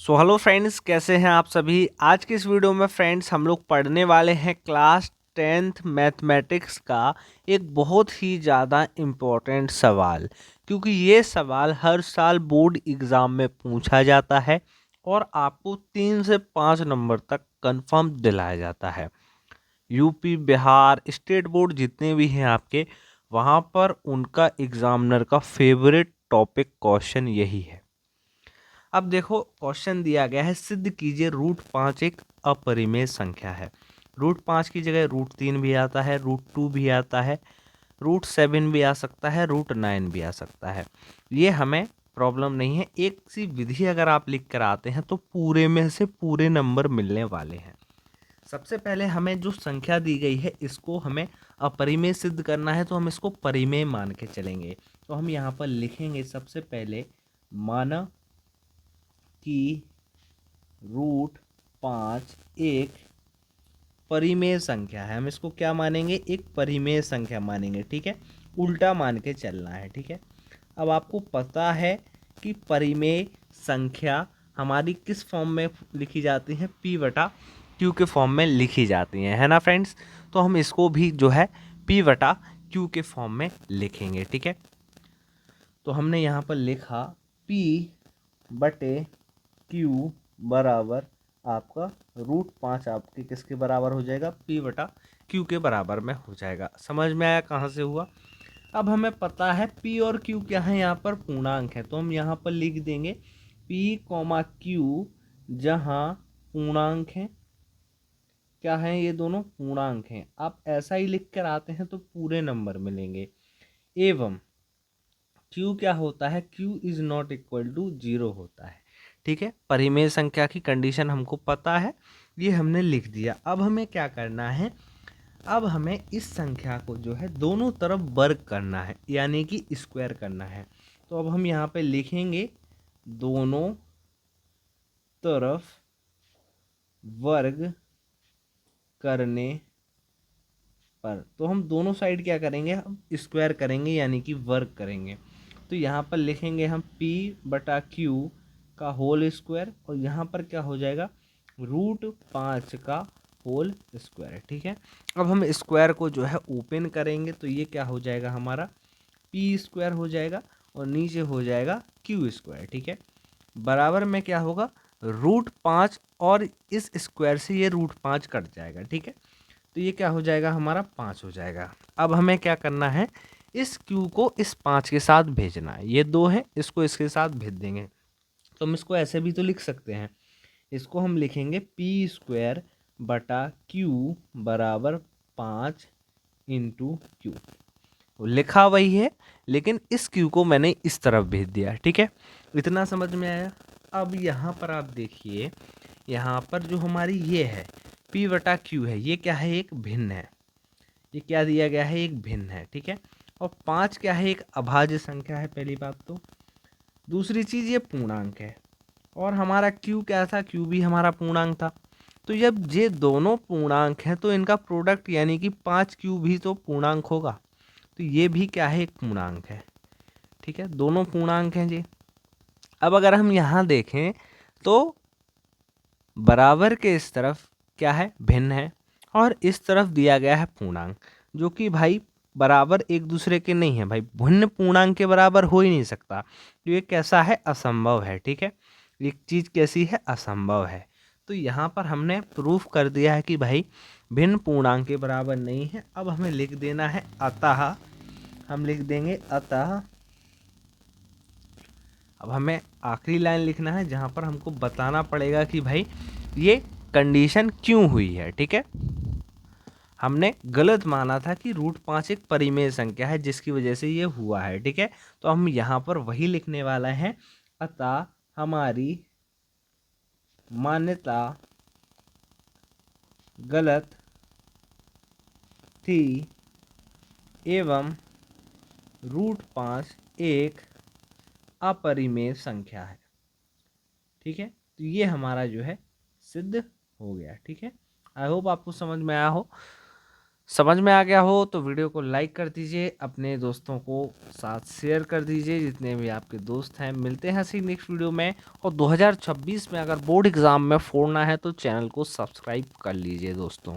So hello friends, कैसे हैं आप सभी। आज की इस वीडियो में फ्रेंड्स हम लोग पढ़ने वाले हैं क्लास 10th मैथमेटिक्स का एक बहुत ही ज़्यादा इम्पोर्टेंट सवाल, क्योंकि ये सवाल हर साल बोर्ड एग्ज़ाम में पूछा जाता है और आपको 3 से 5 नंबर तक कंफर्म दिलाया जाता है। यूपी, बिहार, स्टेट बोर्ड जितने भी हैं आपके, वहाँ पर उनका एग्जामिनर का फेवरेट टॉपिक क्वेश्चन यही है। अब देखो, क्वेश्चन दिया गया है, सिद्ध कीजिए √5 एक अपरिमेय संख्या है। √5 की जगह √3 भी आता है, √2 भी आता है, √7 भी आ सकता है, √9 भी आ सकता है। ये हमें प्रॉब्लम नहीं है। एक सी विधि अगर आप लिख कर आते हैं तो पूरे में से पूरे नंबर मिलने वाले हैं। सबसे पहले हमें जो संख्या दी गई है इसको हमें अपरिमेय सिद्ध करना है, तो हम इसको परिमेय मान के चलेंगे। तो हम यहाँ पर लिखेंगे सबसे पहले, माना कि √5 एक परिमेय संख्या है। हम इसको क्या मानेंगे? एक परिमेय संख्या मानेंगे। ठीक है, उल्टा मान के चलना है। ठीक है, अब आपको पता है कि परिमेय संख्या हमारी किस फॉर्म में लिखी जाती है? P/Q के फॉर्म में लिखी जाती है ना फ्रेंड्स। तो हम इसको भी जो है P/Q के फॉर्म में लिखेंगे। ठीक है, तो हमने यहाँ पर लिखा P/Q बराबर आपका √5 आपके किसके बराबर हो जाएगा? P/Q के बराबर में हो जाएगा। समझ में आया कहाँ से हुआ? अब हमें पता है P और Q क्या है, यहाँ पर पूर्णांक है, तो हम यहाँ पर लिख देंगे P, जहाँ पूर्णांक है। क्या है? ये दोनों पूर्णांक हैं। आप ऐसा ही लिख कर आते हैं तो पूरे नंबर मिलेंगे। एवं Q क्या होता है? Q is not equal to 0 होता है। ठीक है, परिमेय संख्या की कंडीशन हमको पता है, ये हमने लिख दिया। अब हमें क्या करना है? अब हमें इस संख्या को जो है दोनों तरफ वर्ग करना है, यानी कि स्क्वायर करना है। तो अब हम यहाँ पे लिखेंगे दोनों तरफ वर्ग करने पर। तो हम दोनों साइड क्या करेंगे? हम स्क्वायर करेंगे, यानी कि वर्ग करेंगे। तो यहाँ पर लिखेंगे हम P/Q का होल स्क्वायर, और यहाँ पर क्या हो जाएगा? √5 का होल स्क्वायर। ठीक है, अब हम स्क्वायर को जो है ओपन करेंगे, तो ये क्या हो जाएगा? हमारा P² हो जाएगा, और नीचे हो जाएगा Q²। ठीक है, बराबर में क्या होगा? √5, और इस स्क्वायर से ये √5 कट जाएगा। ठीक है, तो ये क्या हो जाएगा? हमारा 5 हो जाएगा। अब हमें क्या करना है? इस Q को इस 5 के साथ भेजना है। ये 2 है, इसको इसके साथ भेज देंगे। तो हम इसको ऐसे भी तो लिख सकते हैं। इसको हम लिखेंगे P²/Q बराबर 5 × Q। लिखा वही है, लेकिन इस Q को मैंने इस तरफ भेज दिया। ठीक है, इतना समझ में आया? अब यहाँ पर आप देखिए, यहाँ पर जो हमारी ये है P/Q है, ये क्या है? एक भिन्न है। ये क्या दिया गया है? एक भिन्न है। ठीक है, और 5 क्या है? एक अभाज्य संख्या है, पहली बात तो। दूसरी चीज़, ये पूर्णांक है, और हमारा Q क्या था? Q भी हमारा पूर्णांक था। तो जब ये दोनों पूर्णांक हैं तो इनका प्रोडक्ट यानी कि 5Q भी तो पूर्णांक होगा। तो ये भी क्या है? एक पूर्णांक है। ठीक है, दोनों पूर्णांक हैं जी। अब अगर हम यहाँ देखें तो बराबर के इस तरफ क्या है? भिन्न है, और इस तरफ दिया गया है पूर्णांक, जो कि भाई बराबर एक दूसरे के नहीं है। भाई भिन्न पूर्णांक के बराबर हो ही नहीं सकता। तो ये कैसा है? असंभव है। ठीक है, एक चीज़ कैसी है? असंभव है। तो यहाँ पर हमने प्रूफ कर दिया है कि भाई भिन्न पूर्णांक के बराबर नहीं है। अब हमें लिख देना है अतः। हम लिख देंगे अतः। अब हमें आखिरी लाइन लिखना है, जहाँ पर हमको बताना पड़ेगा कि भाई ये कंडीशन क्यों हुई है। ठीक है, हमने गलत माना था कि √5 एक परिमेय संख्या है, जिसकी वजह से ये हुआ है। ठीक है, तो हम यहाँ पर वही लिखने वाला है, अतः हमारी मान्यता गलत थी एवं √5 एक अपरिमेय संख्या है। ठीक है, तो ये हमारा जो है सिद्ध हो गया। ठीक है, आई होप आपको समझ में आया हो। समझ में आ गया हो तो वीडियो को लाइक कर दीजिए, अपने दोस्तों को साथ शेयर कर दीजिए, जितने भी आपके दोस्त हैं। मिलते हैं ऐसे ही नेक्स्ट वीडियो में। और 2026 में अगर बोर्ड एग्ज़ाम में फोड़ना है तो चैनल को सब्सक्राइब कर लीजिए दोस्तों।